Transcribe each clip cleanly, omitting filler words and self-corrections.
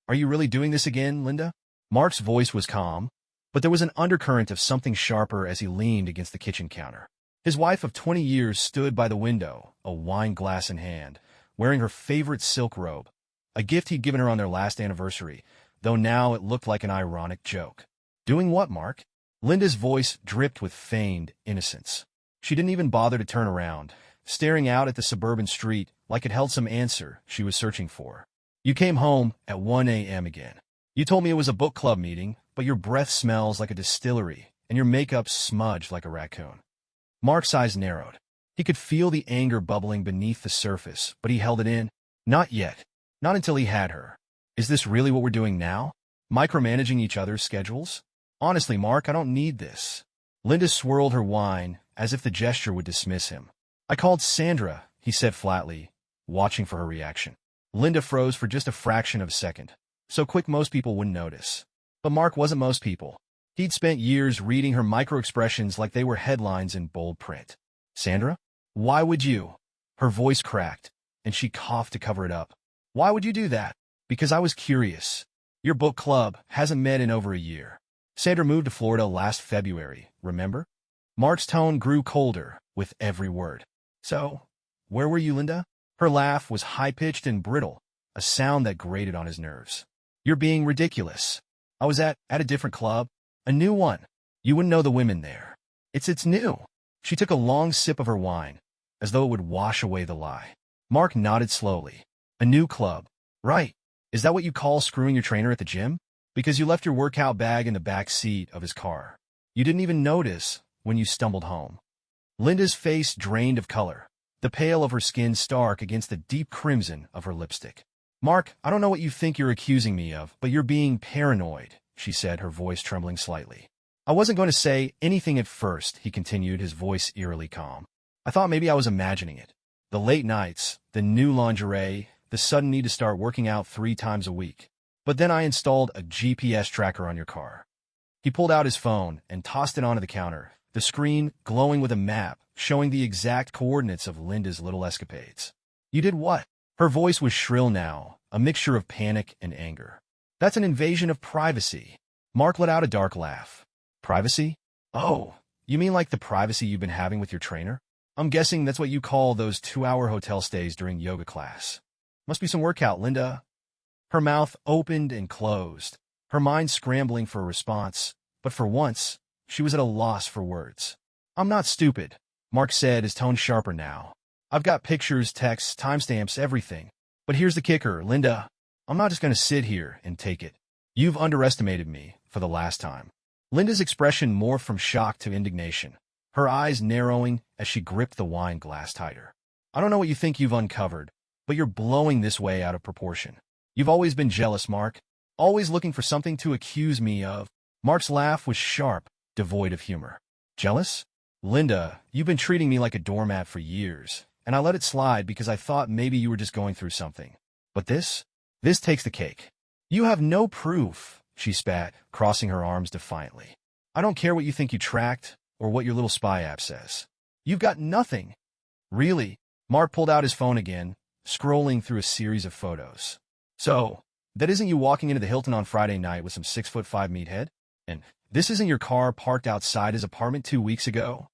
Are you really doing this again, Linda? Mark's voice was calm, but there was an undercurrent of something sharper as he leaned against the kitchen counter. His wife of 20 years stood by the window, a wine glass in hand, wearing her favorite silk robe, a gift he'd given her on their last anniversary, though now it looked like an ironic joke. Doing what, Mark? Linda's voice dripped with feigned innocence. She didn't even bother to turn around, staring out at the suburban street like it held some answer she was searching for. You came home at 1 a.m. again. You told me it was a book club meeting, but your breath smells like a distillery, and your makeup smudged like a raccoon. Mark's eyes narrowed. He could feel the anger bubbling beneath the surface, but he held it in. Not yet. Not until he had her. Is this really what we're doing now? Micromanaging each other's schedules? Honestly, Mark, I don't need this. Linda swirled her wine, as if the gesture would dismiss him. I called Sandra, he said flatly, watching for her reaction. Linda froze for just a fraction of a second. So quick most people wouldn't notice. But Mark wasn't most people. He'd spent years reading her micro-expressions like they were headlines in bold print. Sandra? Why would you? Her voice cracked, and she coughed to cover it up. Why would you do that? Because I was curious. Your book club hasn't met in over a year. Sandra moved to Florida last February, remember? Mark's tone grew colder with every word. So, where were you, Linda? Her laugh was high-pitched and brittle, a sound that grated on his nerves. You're being ridiculous. I was at a different club. A new one. You wouldn't know the women there. It's new. She took a long sip of her wine, as though it would wash away the lie. Mark nodded slowly. A new club. Right. Is that what you call screwing your trainer at the gym? Because you left your workout bag in the back seat of his car. You didn't even notice when you stumbled home. Linda's face drained of color, the pale of her skin stark against the deep crimson of her lipstick. Mark, I don't know what you think you're accusing me of, but you're being paranoid, she said, her voice trembling slightly. I wasn't going to say anything at first, he continued, his voice eerily calm. I thought maybe I was imagining it. The late nights, the new lingerie, the sudden need to start working out 3 times a week. But then I installed a GPS tracker on your car. He pulled out his phone and tossed it onto the counter, the screen glowing with a map showing the exact coordinates of Linda's little escapades. You did what? Her voice was shrill now, a mixture of panic and anger. That's an invasion of privacy. Mark let out a dark laugh. Privacy? Oh, you mean like the privacy you've been having with your trainer? I'm guessing that's what you call those 2-hour hotel stays during yoga class. Must be some workout, Linda. Her mouth opened and closed, her mind scrambling for a response, but for once, she was at a loss for words. I'm not stupid, Mark said, his tone sharper now. I've got pictures, texts, timestamps, everything. But here's the kicker, Linda. I'm not just going to sit here and take it. You've underestimated me for the last time. Linda's expression morphed from shock to indignation, her eyes narrowing as she gripped the wine glass tighter. I don't know what you think you've uncovered, but you're blowing this way out of proportion. You've always been jealous, Mark. Always looking for something to accuse me of. Mark's laugh was sharp, devoid of humor. Jealous? Linda, you've been treating me like a doormat for years, and I let it slide because I thought maybe you were just going through something. But this takes the cake. You have no proof, she spat, crossing her arms defiantly. I don't care what you think you tracked or what your little spy app says. You've got nothing. Really? Mark pulled out his phone again, scrolling through a series of photos. So, that isn't you walking into the Hilton on Friday night with some 6'5" meathead? And this isn't your car parked outside his apartment 2 weeks ago?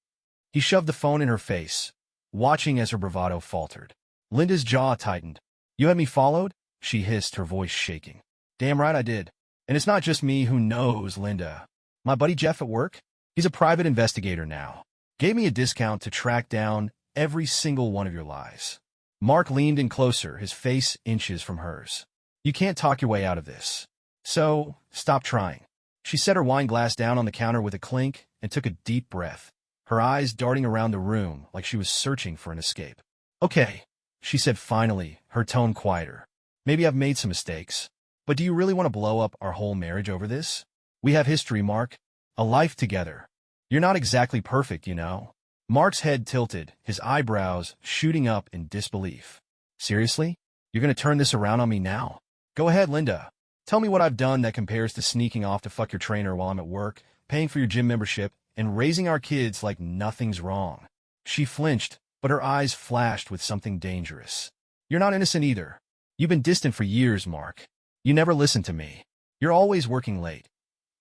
He shoved the phone in her face, watching as her bravado faltered. Linda's jaw tightened. You had me followed? She hissed, her voice shaking. Damn right I did. And it's not just me who knows, Linda. My buddy Jeff at work? He's a private investigator now. Gave me a discount to track down every single one of your lies. Mark leaned in closer, his face inches from hers. You can't talk your way out of this. So, stop trying. She set her wine glass down on the counter with a clink and took a deep breath, her eyes darting around the room like she was searching for an escape. Okay, she said finally, her tone quieter. Maybe I've made some mistakes, but do you really want to blow up our whole marriage over this? We have history, Mark. A life together. You're not exactly perfect, you know. Mark's head tilted, his eyebrows shooting up in disbelief. Seriously? You're going to turn this around on me now? Go ahead, Linda. Tell me what I've done that compares to sneaking off to fuck your trainer while I'm at work, paying for your gym membership, and raising our kids like nothing's wrong. She flinched, but her eyes flashed with something dangerous. You're not innocent either. You've been distant for years, Mark. You never listen to me. You're always working late.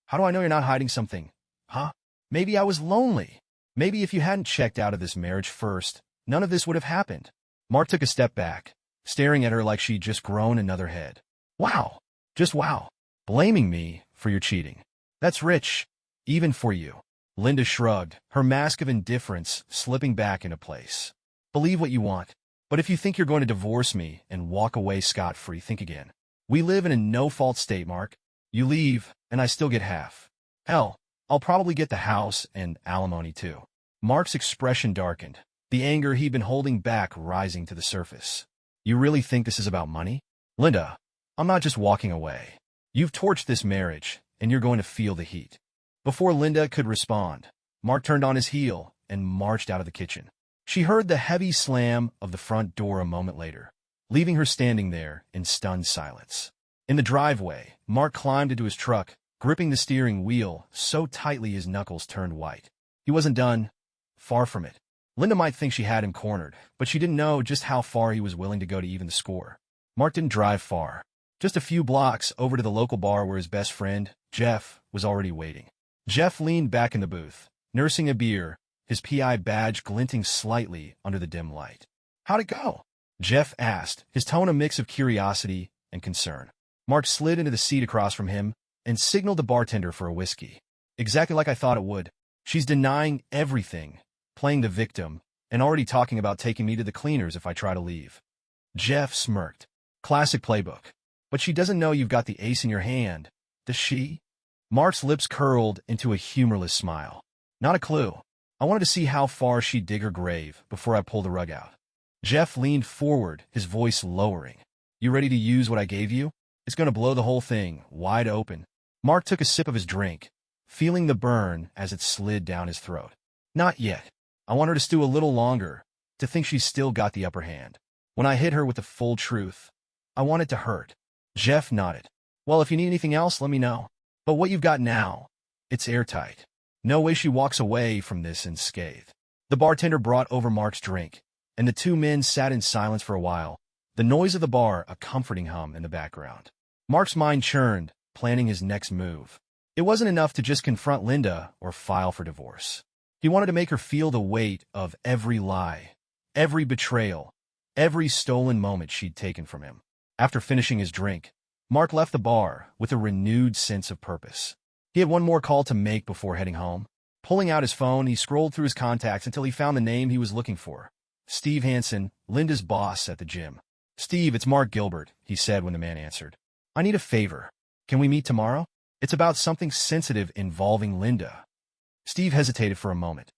How do I know you're not hiding something? Huh? Maybe I was lonely. Maybe if you hadn't checked out of this marriage first, none of this would have happened. Mark took a step back, staring at her like she'd just grown another head. Wow. Just wow. Blaming me for your cheating. That's rich. Even for you. Linda shrugged, her mask of indifference slipping back into place. Believe what you want. But if you think you're going to divorce me and walk away scot-free, think again. We live in a no-fault state, Mark. You leave, and I still get half. Hell, I'll probably get the house and alimony too. Mark's expression darkened, the anger he'd been holding back rising to the surface. You really think this is about money? Linda, I'm not just walking away. You've torched this marriage, and you're going to feel the heat. Before Linda could respond, Mark turned on his heel and marched out of the kitchen. She heard the heavy slam of the front door a moment later, leaving her standing there in stunned silence. In the driveway, Mark climbed into his truck, gripping the steering wheel so tightly his knuckles turned white. He wasn't done. Far from it. Linda might think she had him cornered, but she didn't know just how far he was willing to go to even the score. Mark didn't drive far. Just a few blocks over to the local bar where his best friend, Jeff, was already waiting. Jeff leaned back in the booth, nursing a beer, his PI badge glinting slightly under the dim light. How'd it go? Jeff asked, his tone a mix of curiosity and concern. Mark slid into the seat across from him and signaled the bartender for a whiskey. Exactly like I thought it would. She's denying everything, playing the victim, and already talking about taking me to the cleaners if I try to leave. Jeff smirked. Classic playbook. But she doesn't know you've got the ace in your hand, does she? Mark's lips curled into a humorless smile. Not a clue. I wanted to see how far she'd dig her grave before I pulled the rug out. Jeff leaned forward, his voice lowering. You ready to use what I gave you? It's going to blow the whole thing wide open. Mark took a sip of his drink, feeling the burn as it slid down his throat. Not yet. I want her to stew a little longer, to think she's still got the upper hand. When I hit her with the full truth, I want it to hurt. Jeff nodded. Well, if you need anything else, let me know. But what you've got now, it's airtight. No way she walks away from this unscathed. The bartender brought over Mark's drink, and the two men sat in silence for a while, the noise of the bar a comforting hum in the background. Mark's mind churned, planning his next move. It wasn't enough to just confront Linda or file for divorce. He wanted to make her feel the weight of every lie, every betrayal, every stolen moment she'd taken from him. After finishing his drink, Mark left the bar with a renewed sense of purpose. He had one more call to make before heading home. Pulling out his phone, he scrolled through his contacts until he found the name he was looking for. Steve Hansen, Linda's boss at the gym. Steve, it's Mark Gilbert, he said when the man answered. I need a favor. Can we meet tomorrow? It's about something sensitive involving Linda. Steve hesitated for a moment.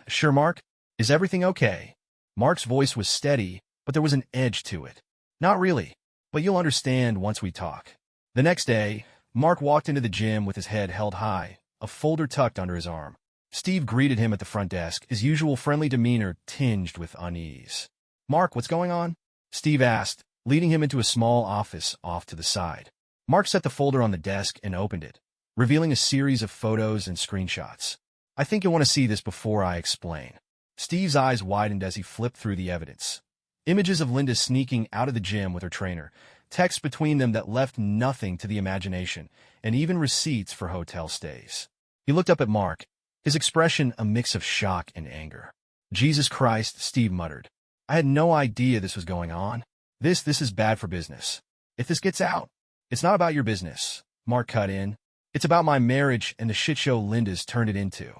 Sure, Mark. Is everything okay? Mark's voice was steady, but there was an edge to it. Not really, but you'll understand once we talk. The next day, Mark walked into the gym with his head held high, a folder tucked under his arm. Steve greeted him at the front desk, his usual friendly demeanor tinged with unease. Mark, what's going on? Steve asked, leading him into a small office off to the side. Mark set the folder on the desk and opened it, revealing a series of photos and screenshots. I think you'll want to see this before I explain. Steve's eyes widened as he flipped through the evidence. Images of Linda sneaking out of the gym with her trainer, text between them that left nothing to the imagination, and even receipts for hotel stays. He looked up at Mark, his expression a mix of shock and anger. Jesus Christ, Steve muttered. I had no idea this was going on. This is bad for business. If this gets out, it's not about your business, Mark cut in. It's about my marriage and the shit show Linda's turned it into.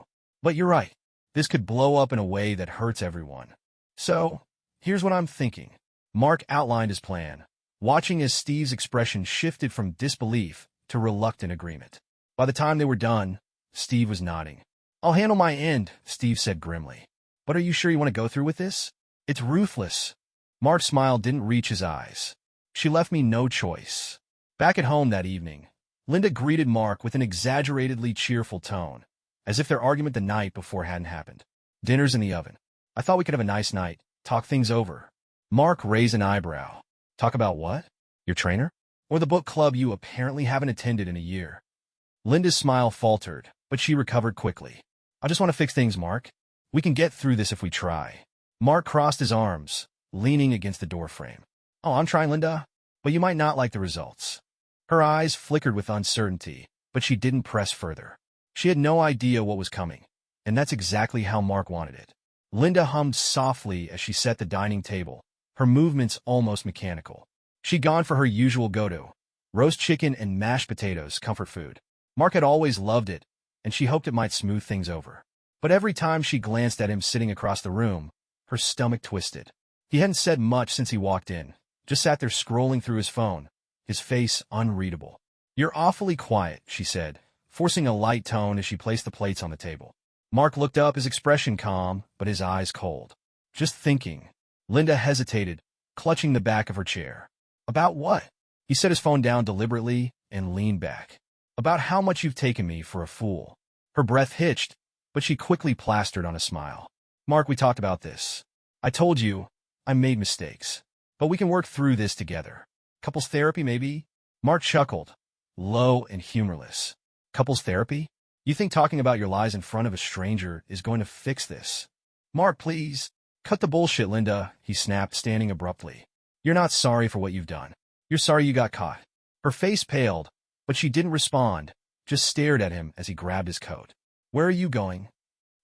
But you're right. This could blow up in a way that hurts everyone. So, here's what I'm thinking. Mark outlined his plan, watching as Steve's expression shifted from disbelief to reluctant agreement. By the time they were done, Steve was nodding. I'll handle my end, Steve said grimly. But are you sure you want to go through with this? It's ruthless. Mark's smile didn't reach his eyes. She left me no choice. Back at home that evening, Linda greeted Mark with an exaggeratedly cheerful tone, as if their argument the night before hadn't happened. Dinner's in the oven. I thought we could have a nice night, talk things over. Mark raised an eyebrow. Talk about what? Your trainer? Or the book club you apparently haven't attended in a year? Linda's smile faltered, but she recovered quickly. I just want to fix things, Mark. We can get through this if we try. Mark crossed his arms, leaning against the doorframe. Oh, I'm trying, Linda, but you might not like the results. Her eyes flickered with uncertainty, but she didn't press further. She had no idea what was coming, and that's exactly how Mark wanted it. Linda hummed softly as she set the dining table, her movements almost mechanical. She'd gone for her usual go-to, roast chicken and mashed potatoes, comfort food. Mark had always loved it, and she hoped it might smooth things over. But every time she glanced at him sitting across the room, her stomach twisted. He hadn't said much since he walked in, just sat there scrolling through his phone, his face unreadable. "You're awfully quiet," she said, forcing a light tone as she placed the plates on the table. Mark looked up, his expression calm, but his eyes cold. "Just thinking." Linda hesitated, clutching the back of her chair. "About what?" He set his phone down deliberately and leaned back. "About how much you've taken me for a fool." Her breath hitched, but she quickly plastered on a smile. "Mark, we talked about this. I told you, I made mistakes. But we can work through this together. Couples therapy, maybe?" Mark chuckled, low and humorless. "Couples therapy? You think talking about your lies in front of a stranger is going to fix this?" "Mark, please." "Cut the bullshit, Linda," he snapped, standing abruptly. "You're not sorry for what you've done. You're sorry you got caught." Her face paled, but she didn't respond, just stared at him as he grabbed his coat. "Where are you going?"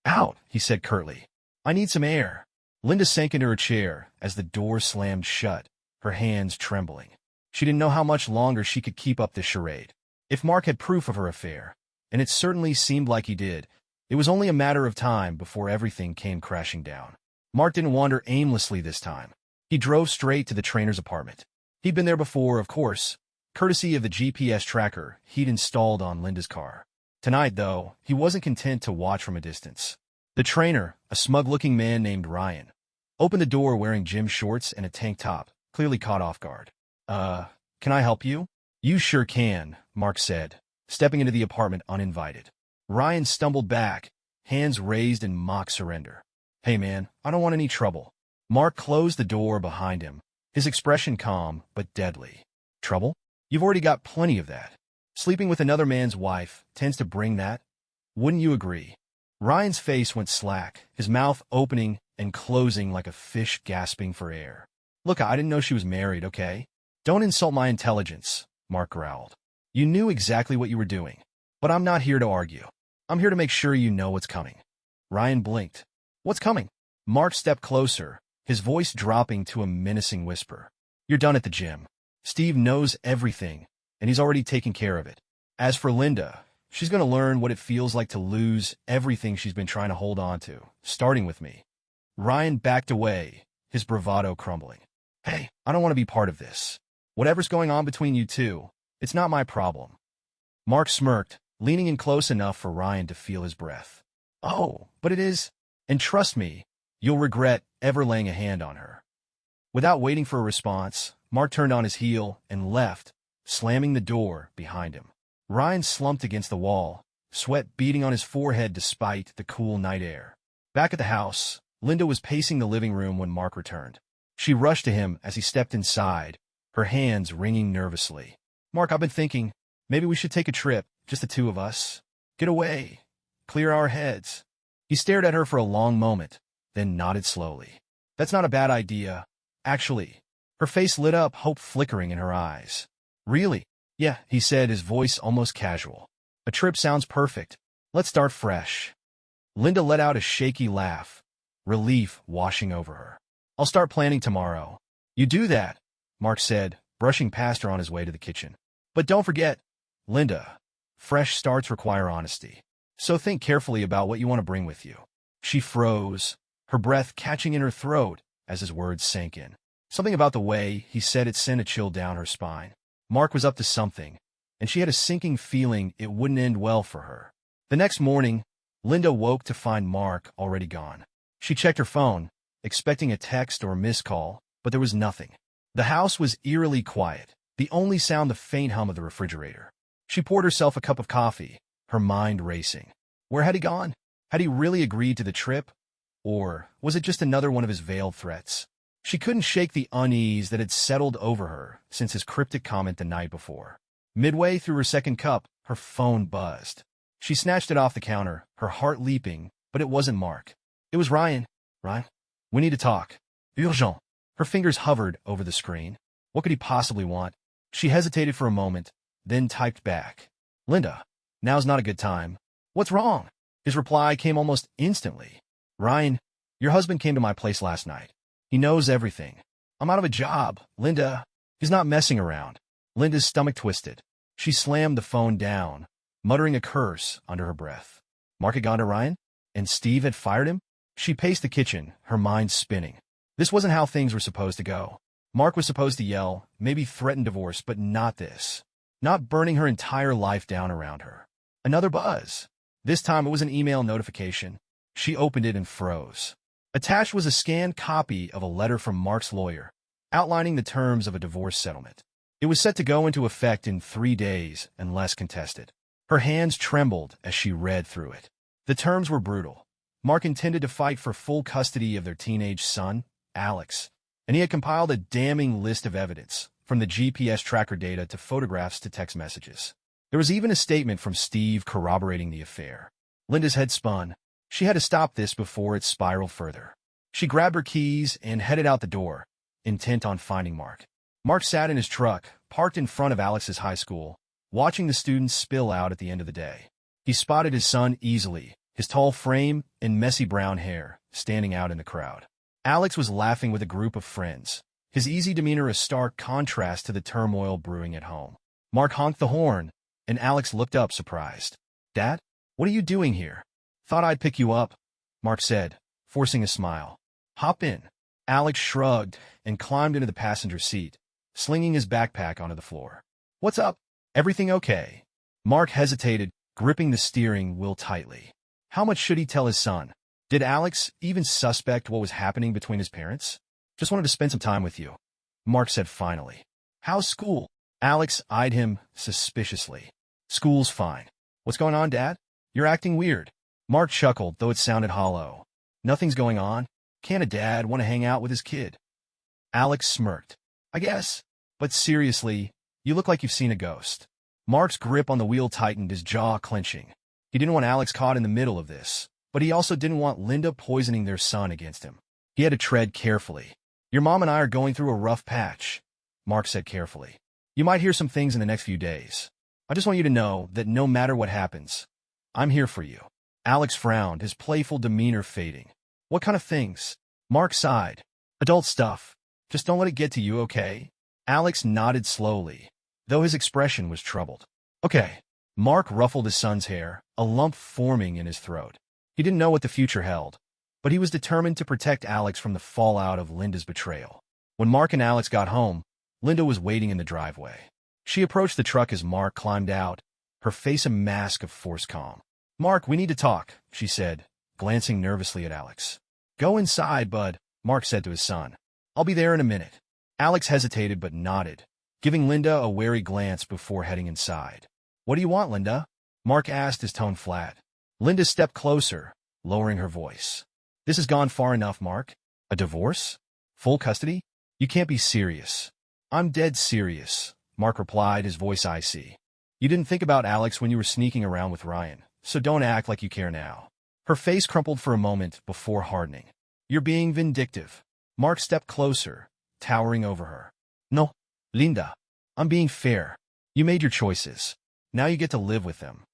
"Out," he said curtly. "I need some air." Linda sank into her chair as the door slammed shut, her hands trembling. She didn't know how much longer she could keep up this charade. If Mark had proof of her affair, and it certainly seemed like he did, it was only a matter of time before everything came crashing down. Mark didn't wander aimlessly this time. He drove straight to the trainer's apartment. He'd been there before, of course, courtesy of the GPS tracker he'd installed on Linda's car. Tonight, though, he wasn't content to watch from a distance. The trainer, a smug-looking man named Ryan, opened the door wearing gym shorts and a tank top, clearly caught off guard. Can I help you?" "You sure can," Mark said, stepping into the apartment uninvited. Ryan stumbled back, hands raised in mock surrender. "Hey man, I don't want any trouble." Mark closed the door behind him, his expression calm but deadly. "Trouble? You've already got plenty of that. Sleeping with another man's wife tends to bring that. Wouldn't you agree?" Ryan's face went slack, his mouth opening and closing like a fish gasping for air. "Look, I didn't know she was married, okay? Don't insult my intelligence," Mark growled. "You knew exactly what you were doing. But I'm not here to argue. I'm here to make sure you know what's coming." Ryan blinked. "What's coming?" Mark stepped closer, his voice dropping to a menacing whisper. "You're done at the gym. Steve knows everything, and he's already taken care of it. As for Linda, she's going to learn what it feels like to lose everything she's been trying to hold on to, starting with me." Ryan backed away, his bravado crumbling. "Hey, I don't want to be part of this. Whatever's going on between you two, it's not my problem." Mark smirked, leaning in close enough for Ryan to feel his breath. "Oh, but it is. And trust me, you'll regret ever laying a hand on her." Without waiting for a response, Mark turned on his heel and left, slamming the door behind him. Ryan slumped against the wall, sweat beading on his forehead despite the cool night air. Back at the house, Linda was pacing the living room when Mark returned. She rushed to him as he stepped inside, her hands wringing nervously. "Mark, I've been thinking, maybe we should take a trip, just the two of us. Get away. Clear our heads." He stared at her for a long moment, then nodded slowly. "That's not a bad idea, actually." Her face lit up, hope flickering in her eyes. "Really?" "Yeah," he said, his voice almost casual. "A trip sounds perfect. Let's start fresh." Linda let out a shaky laugh, relief washing over her. "I'll start planning tomorrow." "You do that," Mark said, brushing past her on his way to the kitchen. "But don't forget, Linda, fresh starts require honesty. So think carefully about what you want to bring with you." She froze, her breath catching in her throat as his words sank in. Something about the way he said it sent a chill down her spine. Mark was up to something, and she had a sinking feeling it wouldn't end well for her. The next morning, Linda woke to find Mark already gone. She checked her phone, expecting a text or a missed call, but there was nothing. The house was eerily quiet, the only sound the faint hum of the refrigerator. She poured herself a cup of coffee, her mind racing. Where had he gone? Had he really agreed to the trip? Or was it just another one of his veiled threats? She couldn't shake the unease that had settled over her since his cryptic comment the night before. Midway through her second cup, her phone buzzed. She snatched it off the counter, her heart leaping, but it wasn't Mark. It was Ryan. "Ryan, we need to talk. Urgent." Her fingers hovered over the screen. What could he possibly want? She hesitated for a moment, then typed back, "Linda, now's not a good time. What's wrong?" His reply came almost instantly. "Ryan, your husband came to my place last night. He knows everything. I'm out of a job, Linda. He's not messing around." Linda's stomach twisted. She slammed the phone down, muttering a curse under her breath. Mark had gone to Ryan? And Steve had fired him? She paced the kitchen, her mind spinning. This wasn't how things were supposed to go. Mark was supposed to yell, maybe threaten divorce, but not this. Not burning her entire life down around her. Another buzz. This time it was an email notification. She opened it and froze. Attached was a scanned copy of a letter from Mark's lawyer, outlining the terms of a divorce settlement. It was set to go into effect in 3 days unless contested. Her hands trembled as she read through it. The terms were brutal. Mark intended to fight for full custody of their teenage son, Alex, and he had compiled a damning list of evidence, from the GPS tracker data to photographs to text messages. There was even a statement from Steve corroborating the affair. Linda's head spun. She had to stop this before it spiraled further. She grabbed her keys and headed out the door, intent on finding Mark. Mark sat in his truck, parked in front of Alex's high school, watching the students spill out at the end of the day. He spotted his son easily, his tall frame and messy brown hair, standing out in the crowd. Alex was laughing with a group of friends, his easy demeanor a stark contrast to the turmoil brewing at home. Mark honked the horn, and Alex looked up surprised. "Dad, what are you doing here?" "Thought I'd pick you up," Mark said, forcing a smile. "Hop in." Alex shrugged and climbed into the passenger seat, slinging his backpack onto the floor. "What's up? Everything okay?" Mark hesitated, gripping the steering wheel tightly. How much should he tell his son? Did Alex even suspect what was happening between his parents? "Just wanted to spend some time with you," Mark said finally. "How's school?" Alex eyed him suspiciously. "School's fine." "What's going on, Dad? You're acting weird." Mark chuckled, though it sounded hollow. "Nothing's going on. Can't a dad want to hang out with his kid?" Alex smirked. "I guess. But seriously, you look like you've seen a ghost." Mark's grip on the wheel tightened, his jaw clenching. He didn't want Alex caught in the middle of this, but he also didn't want Linda poisoning their son against him. He had to tread carefully. "Your mom and I are going through a rough patch," Mark said carefully. "You might hear some things in the next few days. I just want you to know that no matter what happens, I'm here for you." Alex frowned, his playful demeanor fading. "What kind of things?" Mark sighed. "Adult stuff. Just don't let it get to you, okay?" Alex nodded slowly, though his expression was troubled. "Okay." Mark ruffled his son's hair, a lump forming in his throat. He didn't know what the future held, but he was determined to protect Alex from the fallout of Linda's betrayal. When Mark and Alex got home, Linda was waiting in the driveway. She approached the truck as Mark climbed out, her face a mask of forced calm. "Mark, we need to talk," she said, glancing nervously at Alex. "Go inside, bud," Mark said to his son. "I'll be there in a minute." Alex hesitated but nodded, giving Linda a wary glance before heading inside. "What do you want, Linda?" Mark asked, his tone flat. Linda stepped closer, lowering her voice. "This has gone far enough, Mark. A divorce? Full custody? You can't be serious." "I'm dead serious," Mark replied, his voice icy. "You didn't think about Alex when you were sneaking around with Ryan, so don't act like you care now." Her face crumpled for a moment before hardening. "You're being vindictive." Mark stepped closer, towering over her. "No, Linda. I'm being fair. You made your choices. Now you get to live with them."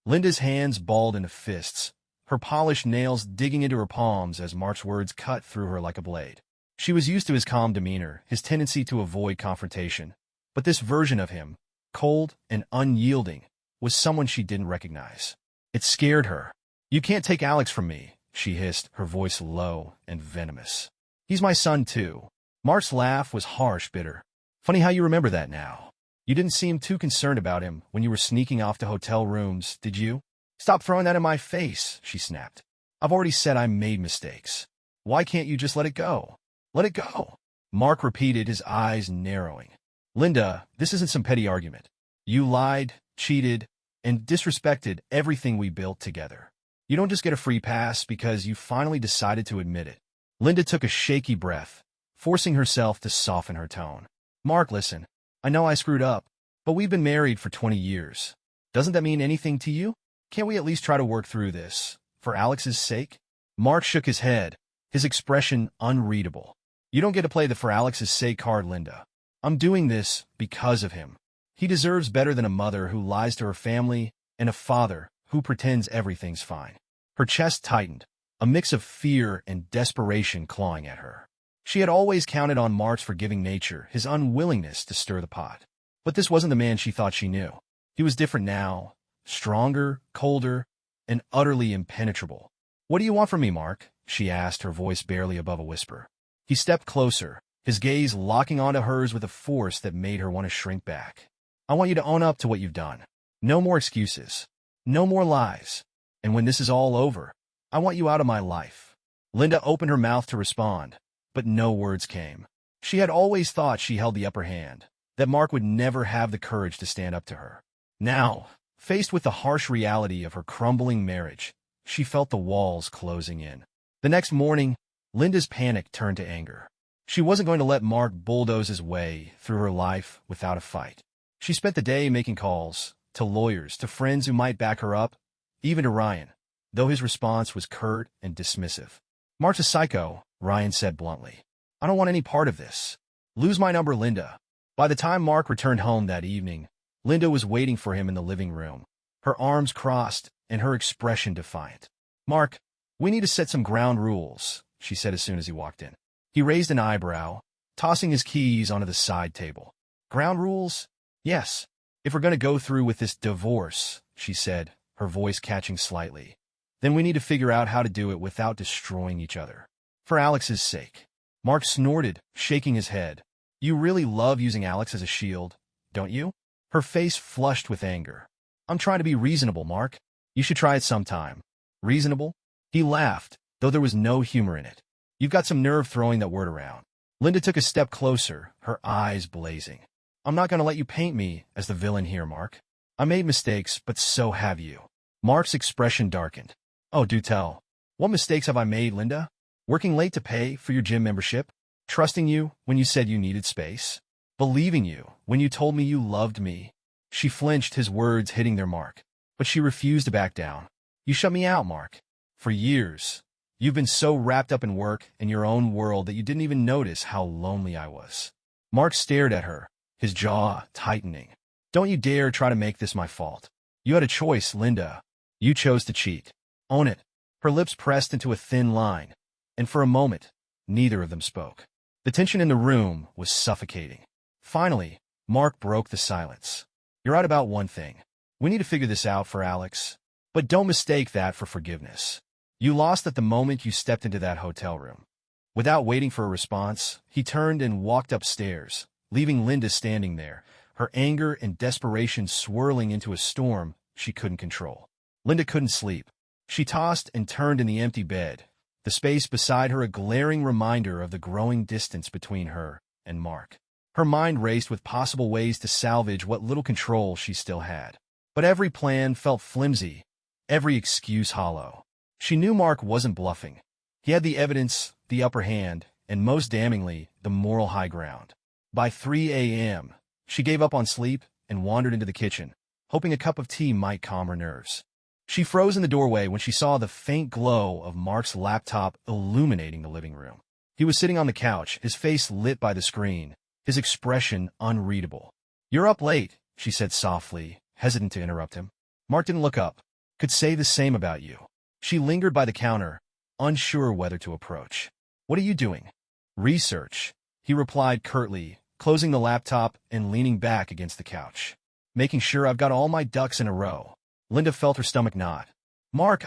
Linda's hands balled into fists, her polished nails digging into her palms as Mark's words cut through her like a blade. She was used to his calm demeanor, his tendency to avoid confrontation. But this version of him, cold and unyielding, was someone she didn't recognize. It scared her. "You can't take Alex from me," she hissed, her voice low and venomous. "He's my son, too." Mark's laugh was harsh, bitter. "Funny how you remember that now. You didn't seem too concerned about him when you were sneaking off to hotel rooms, did you?" "Stop throwing that in my face," she snapped. "I've already said I made mistakes. Why can't you just let it go?" "Let it go," Mark repeated, his eyes narrowing. "Linda, this isn't some petty argument. You lied, cheated, and disrespected everything we built together. You don't just get a free pass because you finally decided to admit it." Linda took a shaky breath, forcing herself to soften her tone. "Mark, listen. I know I screwed up, but we've been married for 20 years. Doesn't that mean anything to you? Can't we at least try to work through this, for Alex's sake?" Mark shook his head, his expression unreadable. "You don't get to play the for Alex's sake card, Linda. I'm doing this because of him." He deserves better than a mother who lies to her family and a father who pretends everything's fine. Her chest tightened, a mix of fear and desperation clawing at her. She had always counted on Mark's forgiving nature, his unwillingness to stir the pot. But this wasn't the man she thought she knew. He was different now, stronger, colder, and utterly impenetrable. "What do you want from me, Mark?" she asked, her voice barely above a whisper. He stepped closer, his gaze locking onto hers with a force that made her want to shrink back. "I want you to own up to what you've done. No more excuses. No more lies. And when this is all over, I want you out of my life." Linda opened her mouth to respond, but no words came. She had always thought she held the upper hand, that Mark would never have the courage to stand up to her. Now, faced with the harsh reality of her crumbling marriage, she felt the walls closing in. The next morning, Linda's panic turned to anger. She wasn't going to let Mark bulldoze his way through her life without a fight. She spent the day making calls, to lawyers, to friends who might back her up, even to Ryan, though his response was curt and dismissive. "Mark's a psycho," Ryan said bluntly. "I don't want any part of this. Lose my number, Linda." By the time Mark returned home that evening, Linda was waiting for him in the living room, her arms crossed and her expression defiant. "Mark, we need to set some ground rules," she said as soon as he walked in. He raised an eyebrow, tossing his keys onto the side table. "Ground rules? Yes. If we're going to go through with this divorce," she said, her voice catching slightly, "then we need to figure out how to do it without destroying each other. For Alex's sake." Mark snorted, shaking his head. "You really love using Alex as a shield, don't you?" Her face flushed with anger. "I'm trying to be reasonable, Mark. You should try it sometime." "Reasonable?" He laughed, though there was no humor in it. "You've got some nerve throwing that word around." Linda took a step closer, her eyes blazing. "I'm not going to let you paint me as the villain here, Mark. I made mistakes, but so have you." Mark's expression darkened. "Oh, do tell. What mistakes have I made, Linda? Working late to pay for your gym membership? Trusting you when you said you needed space? Believing you when you told me you loved me?" She flinched, his words hitting their mark. But she refused to back down. "You shut me out, Mark. For years. You've been so wrapped up in work and your own world that you didn't even notice how lonely I was." Mark stared at her, his jaw tightening. "Don't you dare try to make this my fault. You had a choice, Linda. You chose to cheat. Own it." Her lips pressed into a thin line, and for a moment, neither of them spoke. The tension in the room was suffocating. Finally, Mark broke the silence. "You're right about one thing. We need to figure this out for Alex. But don't mistake that for forgiveness. You lost at the moment you stepped into that hotel room." Without waiting for a response, he turned and walked upstairs, leaving Linda standing there, her anger and desperation swirling into a storm she couldn't control. Linda couldn't sleep. She tossed and turned in the empty bed, the space beside her a glaring reminder of the growing distance between her and Mark. Her mind raced with possible ways to salvage what little control she still had. But every plan felt flimsy, every excuse hollow. She knew Mark wasn't bluffing. He had the evidence, the upper hand, and most damningly, the moral high ground. By 3 a.m., she gave up on sleep and wandered into the kitchen, hoping a cup of tea might calm her nerves. She froze in the doorway when she saw the faint glow of Mark's laptop illuminating the living room. He was sitting on the couch, his face lit by the screen, his expression unreadable. "You're up late," she said softly, hesitant to interrupt him. Mark didn't look up. "Could say the same about you." She lingered by the counter, unsure whether to approach. "What are you doing?" "Research," he replied curtly, closing the laptop and leaning back against the couch. "Making sure I've got all my ducks in a row." Linda felt her stomach knot. "Mark,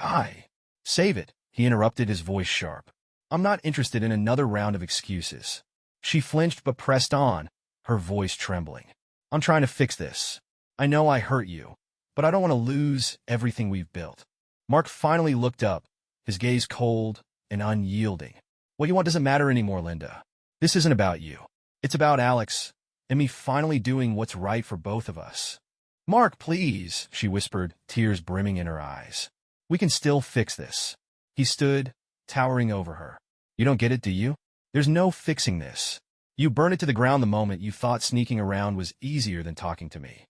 Save it," he interrupted, his voice sharp. "I'm not interested in another round of excuses." She flinched but pressed on, her voice trembling. "I'm trying to fix this. I know I hurt you, but I don't want to lose everything we've built." Mark finally looked up, his gaze cold and unyielding. "What you want doesn't matter anymore, Linda. This isn't about you. It's about Alex, and me finally doing what's right for both of us." "Mark, please," she whispered, tears brimming in her eyes. "We can still fix this." He stood, towering over her. "You don't get it, do you? There's no fixing this. You burned it to the ground the moment you thought sneaking around was easier than talking to me."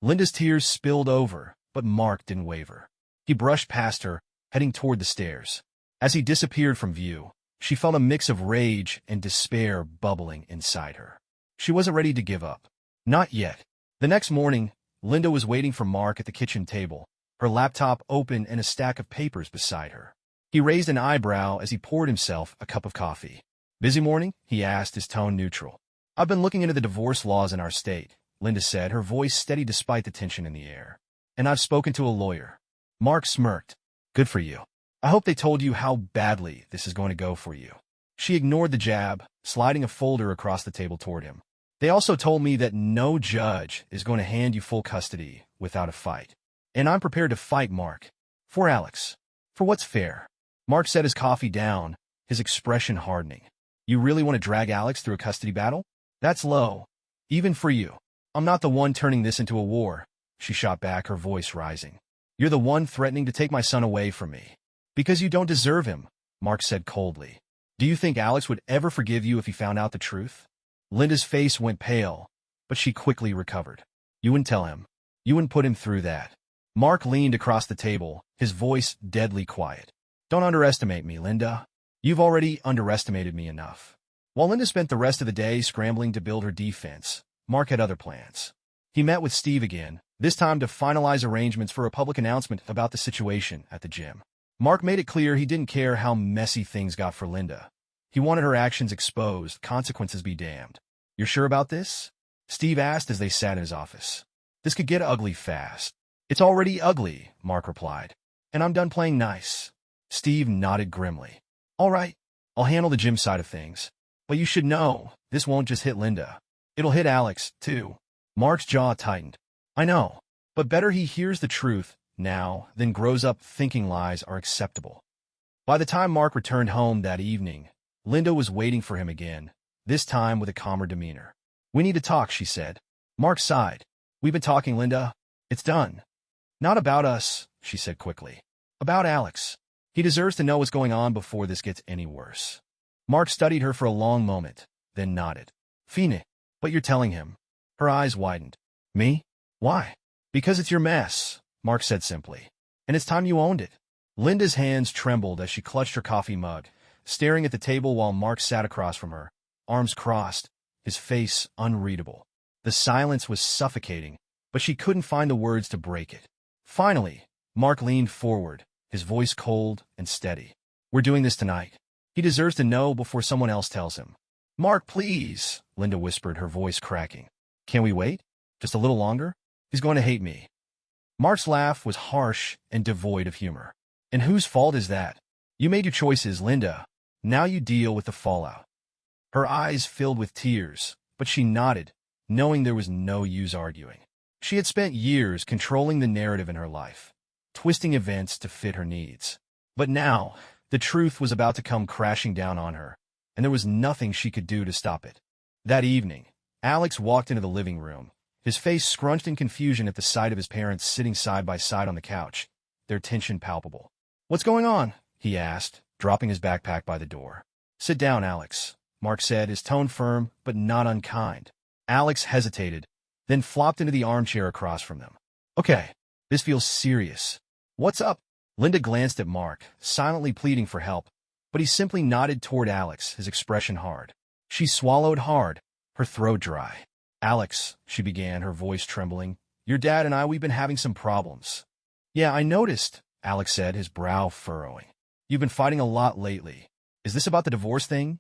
Linda's tears spilled over, but Mark didn't waver. He brushed past her, heading toward the stairs. As he disappeared from view, she felt a mix of rage and despair bubbling inside her. She wasn't ready to give up. Not yet. The next morning, Linda was waiting for Mark at the kitchen table, her laptop open and a stack of papers beside her. He raised an eyebrow as he poured himself a cup of coffee. "Busy morning?" he asked, his tone neutral. "I've been looking into the divorce laws in our state," Linda said, her voice steady despite the tension in the air. "And I've spoken to a lawyer." Mark smirked. "Good for you. I hope they told you how badly this is going to go for you." She ignored the jab, sliding a folder across the table toward him. "They also told me that no judge is going to hand you full custody without a fight. And I'm prepared to fight, Mark. For Alex. For what's fair." Mark set his coffee down, his expression hardening. "You really want to drag Alex through a custody battle? That's low. Even for you. I'm not the one turning this into a war," she shot back, her voice rising. "You're the one threatening to take my son away from me. Because you don't deserve him," Mark said coldly. "Do you think Alex would ever forgive you if he found out the truth?" Linda's face went pale, but she quickly recovered. "You wouldn't tell him. You wouldn't put him through that." Mark leaned across the table, his voice deadly quiet. "Don't underestimate me, Linda. You've already underestimated me enough." While Linda spent the rest of the day scrambling to build her defense, Mark had other plans. He met with Steve again, this time to finalize arrangements for a public announcement about the situation at the gym. Mark made it clear he didn't care how messy things got for Linda. He wanted her actions exposed, consequences be damned. "You're sure about this?" Steve asked as they sat in his office. "This could get ugly fast." "It's already ugly," Mark replied. "And I'm done playing nice." Steve nodded grimly. "All right, I'll handle the gym side of things. But you should know, this won't just hit Linda. It'll hit Alex, too." Mark's jaw tightened. "I know, but better he hears the truth now than grows up thinking lies are acceptable." By the time Mark returned home that evening, Linda was waiting for him again, this time with a calmer demeanor. "We need to talk," she said. Mark sighed. "We've been talking, Linda. It's done." "Not about us," she said quickly. "About Alex. He deserves to know what's going on before this gets any worse." Mark studied her for a long moment, then nodded. "Fine, but you're telling him." Her eyes widened. "Me? Why?" "Because it's your mess," Mark said simply. "And it's time you owned it." Linda's hands trembled as she clutched her coffee mug, staring at the table while Mark sat across from her, arms crossed, his face unreadable. The silence was suffocating, but she couldn't find the words to break it. Finally, Mark leaned forward, his voice cold and steady. "We're doing this tonight. He deserves to know before someone else tells him." "Mark, please," Linda whispered, her voice cracking. "Can we wait? Just a little longer? He's going to hate me." Mark's laugh was harsh and devoid of humor. "And whose fault is that? You made your choices, Linda. Now you deal with the fallout." Her eyes filled with tears, but she nodded, knowing there was no use arguing. She had spent years controlling the narrative in her life, twisting events to fit her needs. But now, the truth was about to come crashing down on her, and there was nothing she could do to stop it. That evening, Alex walked into the living room, his face scrunched in confusion at the sight of his parents sitting side by side on the couch, their tension palpable. "What's going on?" he asked, dropping his backpack by the door. "Sit down, Alex," Mark said, his tone firm but not unkind. Alex hesitated, then flopped into the armchair across from them. "Okay, this feels serious. What's up?" Linda glanced at Mark, silently pleading for help, but he simply nodded toward Alex, his expression hard. She swallowed hard, her throat dry. "Alex," she began, her voice trembling, "your dad and we've been having some problems." "Yeah, I noticed," Alex said, his brow furrowing. "You've been fighting a lot lately. Is this about the divorce thing?"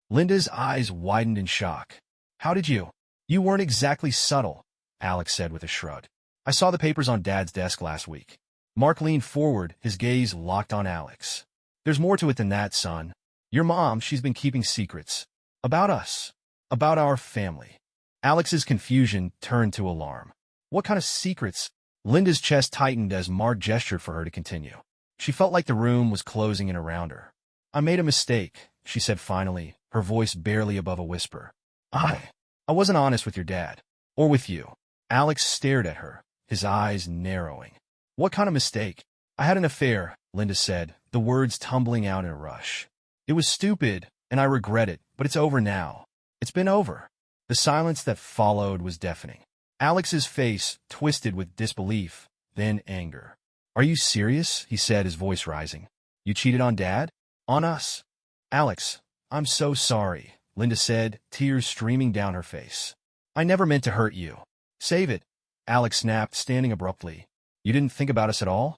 Linda's eyes widened in shock. "How did you?" "You weren't exactly subtle," Alex said with a shrug. "I saw the papers on Dad's desk last week." Mark leaned forward, his gaze locked on Alex. "There's more to it than that, son. Your mom, she's been keeping secrets. About us. About our family." Alex's confusion turned to alarm. "What kind of secrets?" Linda's chest tightened as Mark gestured for her to continue. She felt like the room was closing in around her. "I made a mistake," she said finally, her voice barely above a whisper. I wasn't honest with your dad. Or with you." Alex stared at her, his eyes narrowing. "What kind of mistake?" "I had an affair," Linda said, the words tumbling out in a rush. "It was stupid, and I regret it, but it's over now. It's been over." The silence that followed was deafening. Alex's face twisted with disbelief, then anger. "Are you serious?" he said, his voice rising. "You cheated on Dad? On us?" "Alex, I'm so sorry," Linda said, tears streaming down her face. "I never meant to hurt you." Save it, Alex snapped, standing abruptly. You didn't think about us at all?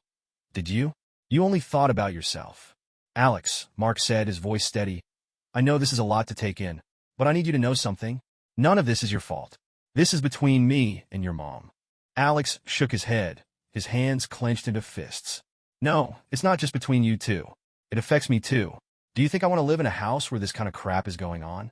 Did you? You only thought about yourself. Alex, Mark said, his voice steady. I know this is a lot to take in, but I need you to know something. None of this is your fault. This is between me and your mom. Alex shook his head, his hands clenched into fists. No, it's not just between you two. It affects me too. Do you think I want to live in a house where this kind of crap is going on?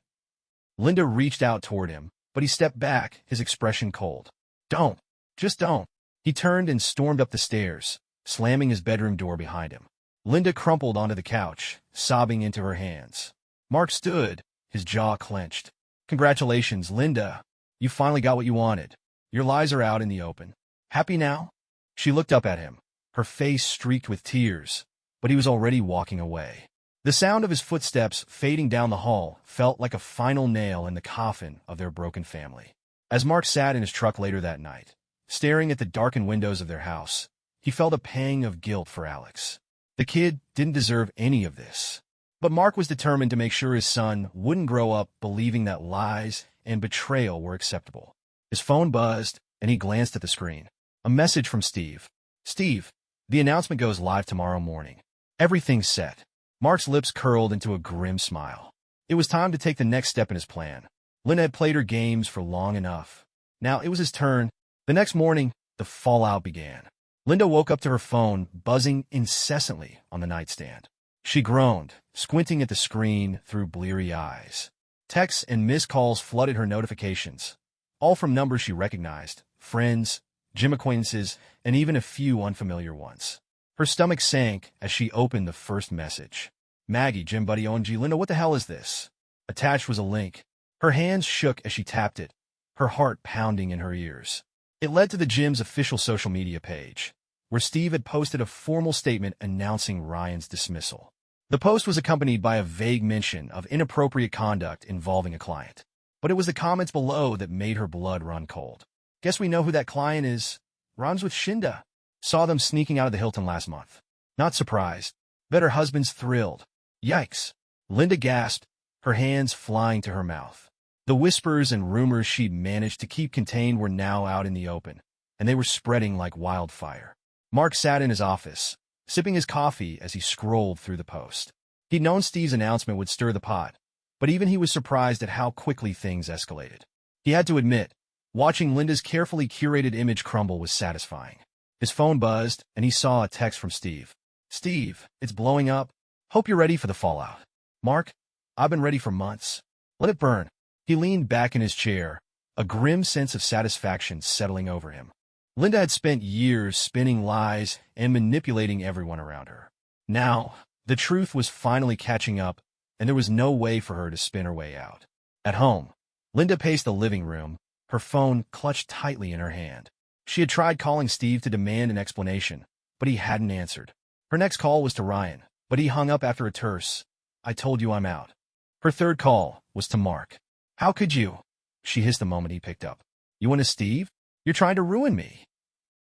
Linda reached out toward him, but he stepped back, his expression cold. Don't. Just don't. He turned and stormed up the stairs, slamming his bedroom door behind him. Linda crumpled onto the couch, sobbing into her hands. Mark stood, his jaw clenched. Congratulations, Linda. You finally got what you wanted. Your lies are out in the open. Happy now? She looked up at him, her face streaked with tears, but he was already walking away. The sound of his footsteps fading down the hall felt like a final nail in the coffin of their broken family. As Mark sat in his truck later that night, staring at the darkened windows of their house, he felt a pang of guilt for Alex. The kid didn't deserve any of this. But Mark was determined to make sure his son wouldn't grow up believing that lies and betrayal were acceptable. His phone buzzed, and he glanced at the screen. A message from Steve. Steve, the announcement goes live tomorrow morning. Everything's set. Mark's lips curled into a grim smile. It was time to take the next step in his plan. Linda had played her games for long enough. Now it was his turn. The next morning, the fallout began. Linda woke up to her phone buzzing incessantly on the nightstand. She groaned, squinting at the screen through bleary eyes. Texts and missed calls flooded her notifications, all from numbers she recognized, friends, gym acquaintances, and even a few unfamiliar ones. Her stomach sank as she opened the first message. Maggie, gym buddy OMG, Linda, what the hell is this? Attached was a link. Her hands shook as she tapped it, her heart pounding in her ears. It led to the gym's official social media page, where Steve had posted a formal statement announcing Ryan's dismissal. The post was accompanied by a vague mention of inappropriate conduct involving a client. But it was the comments below that made her blood run cold. Guess we know who that client is. Rhymes with Shinda. Saw them sneaking out of the Hilton last month. Not surprised. Bet her husband's thrilled. Yikes. Linda gasped, her hands flying to her mouth. The whispers and rumors she'd managed to keep contained were now out in the open, and they were spreading like wildfire. Mark sat in his office, sipping his coffee as he scrolled through the post. He'd known Steve's announcement would stir the pot, but even he was surprised at how quickly things escalated. He had to admit, watching Linda's carefully curated image crumble was satisfying. His phone buzzed, and he saw a text from Steve. Steve, it's blowing up. Hope you're ready for the fallout. Mark, I've been ready for months. Let it burn. He leaned back in his chair, a grim sense of satisfaction settling over him. Linda had spent years spinning lies and manipulating everyone around her. Now, the truth was finally catching up, and there was no way for her to spin her way out. At home, Linda paced the living room, her phone clutched tightly in her hand. She had tried calling Steve to demand an explanation, but he hadn't answered. Her next call was to Ryan, but he hung up after a terse, "I told you I'm out." Her third call was to Mark. "How could you?" she hissed the moment he picked up. "You want to Steve? You're trying to ruin me."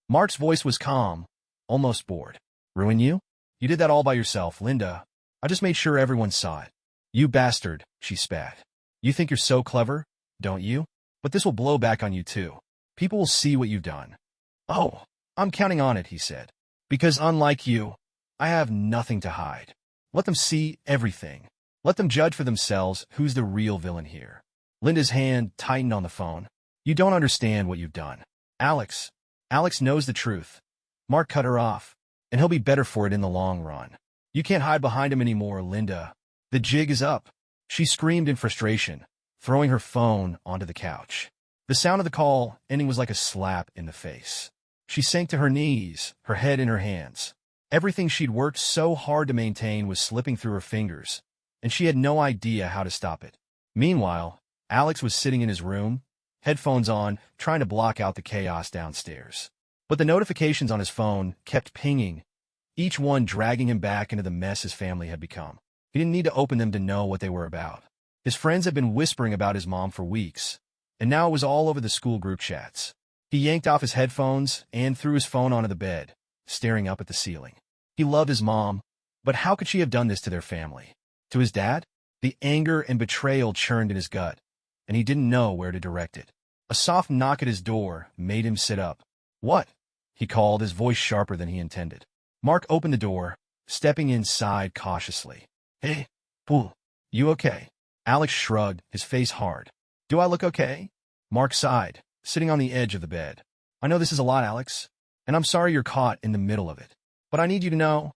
Mark's voice was calm, almost bored. "Ruin you? You did that all by yourself, Linda. I just made sure everyone saw it." "You bastard," she spat. "You think you're so clever, don't you? But this will blow back on you too. People will see what you've done." "Oh, I'm counting on it," he said. "Because unlike you, I have nothing to hide. Let them see everything. Let them judge for themselves who's the real villain here." Linda's hand tightened on the phone. "You don't understand what you've done. Alex knows the truth." Mark cut her off, and he'll be better for it in the long run. "You can't hide behind him anymore, Linda. The jig is up." She screamed in frustration, throwing her phone onto the couch. The sound of the call ending was like a slap in the face. She sank to her knees, her head in her hands. Everything she'd worked so hard to maintain was slipping through her fingers, and she had no idea how to stop it. Meanwhile, Alex was sitting in his room, headphones on, trying to block out the chaos downstairs. But the notifications on his phone kept pinging, each one dragging him back into the mess his family had become. He didn't need to open them to know what they were about. His friends had been whispering about his mom for weeks, and now it was all over the school group chats. He yanked off his headphones and threw his phone onto the bed, staring up at the ceiling. He loved his mom, but how could she have done this to their family? To his dad? The anger and betrayal churned in his gut, and he didn't know where to direct it. A soft knock at his door made him sit up. "What?" he called, his voice sharper than he intended. Mark opened the door, stepping inside cautiously. "Hey, Paul, you okay?" Alex shrugged, his face hard. "Do I look okay?" Mark sighed, sitting on the edge of the bed. "I know this is a lot, Alex, and I'm sorry you're caught in the middle of it. But I need you to know,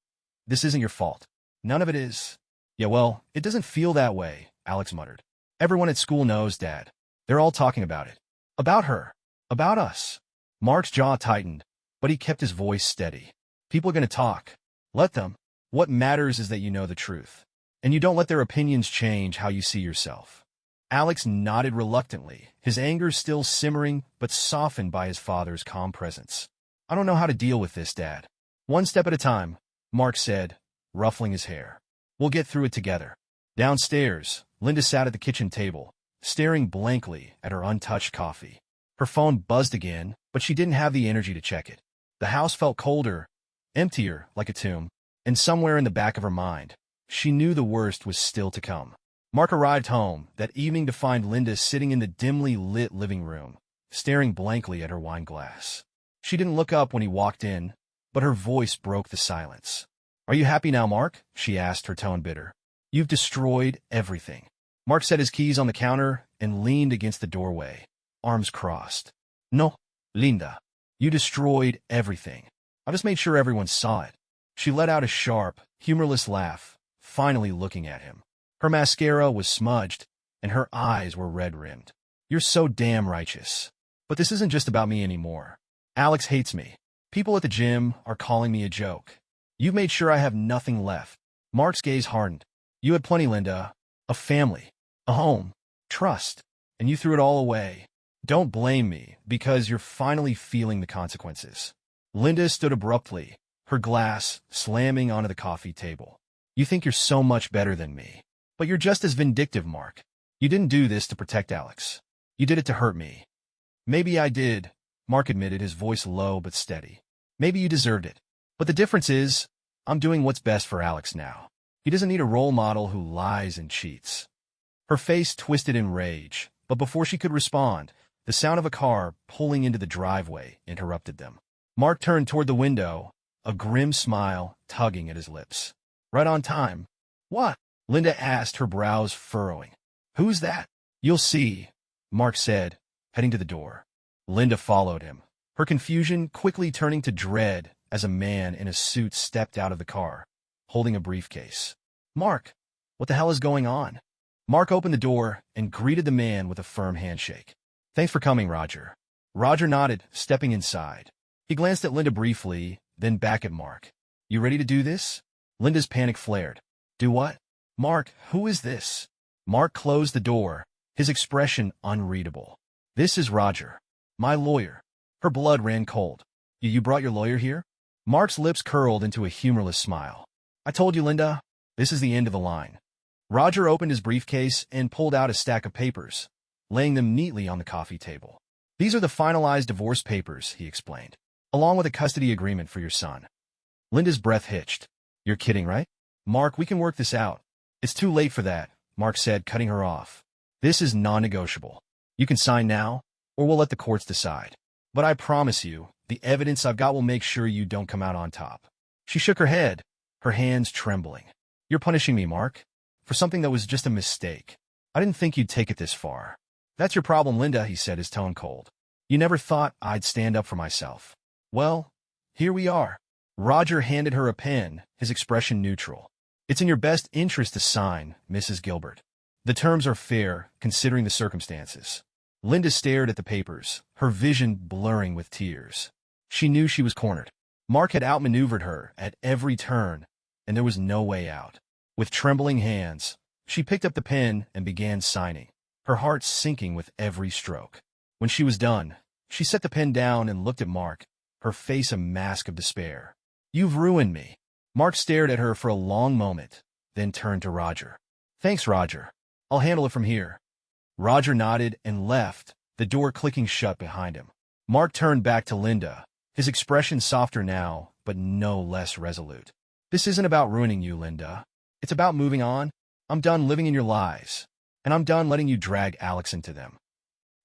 this isn't your fault. None of it is." "Yeah, well, it doesn't feel that way," Alex muttered. "Everyone at school knows, Dad. They're all talking about it. About her. About us." Mark's jaw tightened, but he kept his voice steady. "People are going to talk. Let them. What matters is that you know the truth. And you don't let their opinions change how you see yourself." Alex nodded reluctantly, his anger still simmering but softened by his father's calm presence. "I don't know how to deal with this, Dad." "One step at a time," Mark said, ruffling his hair. "We'll get through it together." Downstairs, Linda sat at the kitchen table, staring blankly at her untouched coffee. Her phone buzzed again, but she didn't have the energy to check it. The house felt colder, emptier, like a tomb, and somewhere in the back of her mind, she knew the worst was still to come. Mark arrived home that evening to find Linda sitting in the dimly lit living room, staring blankly at her wine glass. She didn't look up when he walked in, but her voice broke the silence. "Are you happy now, Mark?" she asked, her tone bitter. "You've destroyed everything." Mark set his keys on the counter and leaned against the doorway, arms crossed. "No, Linda. You destroyed everything. I just made sure everyone saw it." She let out a sharp, humorless laugh, finally looking at him. Her mascara was smudged, and her eyes were red-rimmed. "You're so damn righteous. But this isn't just about me anymore. Alex hates me. People at the gym are calling me a joke. You've made sure I have nothing left." Mark's gaze hardened. "You had plenty, Linda. A family, a home, trust, and you threw it all away. Don't blame me, because you're finally feeling the consequences." Linda stood abruptly, her glass slamming onto the coffee table. "You think you're so much better than me. But you're just as vindictive, Mark. You didn't do this to protect Alex. You did it to hurt me." "Maybe I did," Mark admitted, his voice low but steady. "Maybe you deserved it. But the difference is, I'm doing what's best for Alex now. He doesn't need a role model who lies and cheats." Her face twisted in rage, but before she could respond, the sound of a car pulling into the driveway interrupted them. Mark turned toward the window, a grim smile tugging at his lips. "Right on time." "What?" Linda asked, her brows furrowing. "Who's that?" "You'll see," Mark said, heading to the door. Linda followed him, her confusion quickly turning to dread as a man in a suit stepped out of the car, holding a briefcase. "Mark, what the hell is going on?" Mark opened the door and greeted the man with a firm handshake. "Thanks for coming, Roger." Roger nodded, stepping inside. He glanced at Linda briefly, then back at Mark. "You ready to do this?" Linda's panic flared. "Do what?" "Mark, who is this?" Mark closed the door, his expression unreadable. "This is Roger, my lawyer." Her blood ran cold. You brought your lawyer here?" Mark's lips curled into a humorless smile. "I told you, Linda, this is the end of the line." Roger opened his briefcase and pulled out a stack of papers, laying them neatly on the coffee table. "These are the finalized divorce papers," he explained, "along with a custody agreement for your son." Linda's breath hitched. "You're kidding, right?" "Mark, we can work this out." "It's too late for that," Mark said, cutting her off. "This is non-negotiable. You can sign now, or we'll let the courts decide. But I promise you, the evidence I've got will make sure you don't come out on top." She shook her head, her hands trembling. "You're punishing me, Mark, for something that was just a mistake. I didn't think you'd take it this far." "That's your problem, Linda," he said, his tone cold. "You never thought I'd stand up for myself. Well, here we are." Roger handed her a pen, his expression neutral. "It's in your best interest to sign, Mrs. Gilbert. The terms are fair, considering the circumstances." Linda stared at the papers, her vision blurring with tears. She knew she was cornered. Mark had outmaneuvered her at every turn, and there was no way out. With trembling hands, she picked up the pen and began signing, her heart sinking with every stroke. When she was done, she set the pen down and looked at Mark, her face a mask of despair. "You've ruined me." Mark stared at her for a long moment, then turned to Roger. "Thanks, Roger. I'll handle it from here." Roger nodded and left, the door clicking shut behind him. Mark turned back to Linda, his expression softer now, but no less resolute. "This isn't about ruining you, Linda. It's about moving on. I'm done living in your lies, and I'm done letting you drag Alex into them."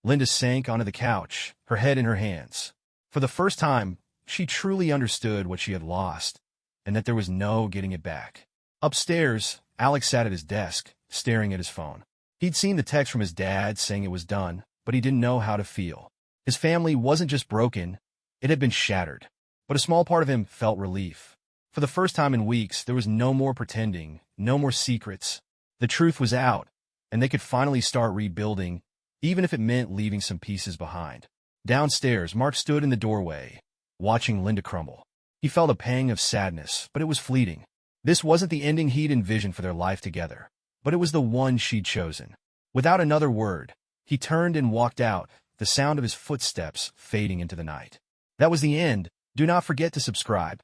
Linda sank onto the couch, her head in her hands. For the first time, she truly understood what she had lost, and that there was no getting it back. Upstairs, Alex sat at his desk, staring at his phone. He'd seen the text from his dad saying it was done, but he didn't know how to feel. His family wasn't just broken, it had been shattered. But a small part of him felt relief. For the first time in weeks, there was no more pretending, no more secrets. The truth was out, and they could finally start rebuilding, even if it meant leaving some pieces behind. Downstairs, Mark stood in the doorway, watching Linda crumble. He felt a pang of sadness, but it was fleeting. This wasn't the ending he'd envisioned for their life together, but it was the one she'd chosen. Without another word, he turned and walked out, the sound of his footsteps fading into the night. That was the end. Do not forget to subscribe.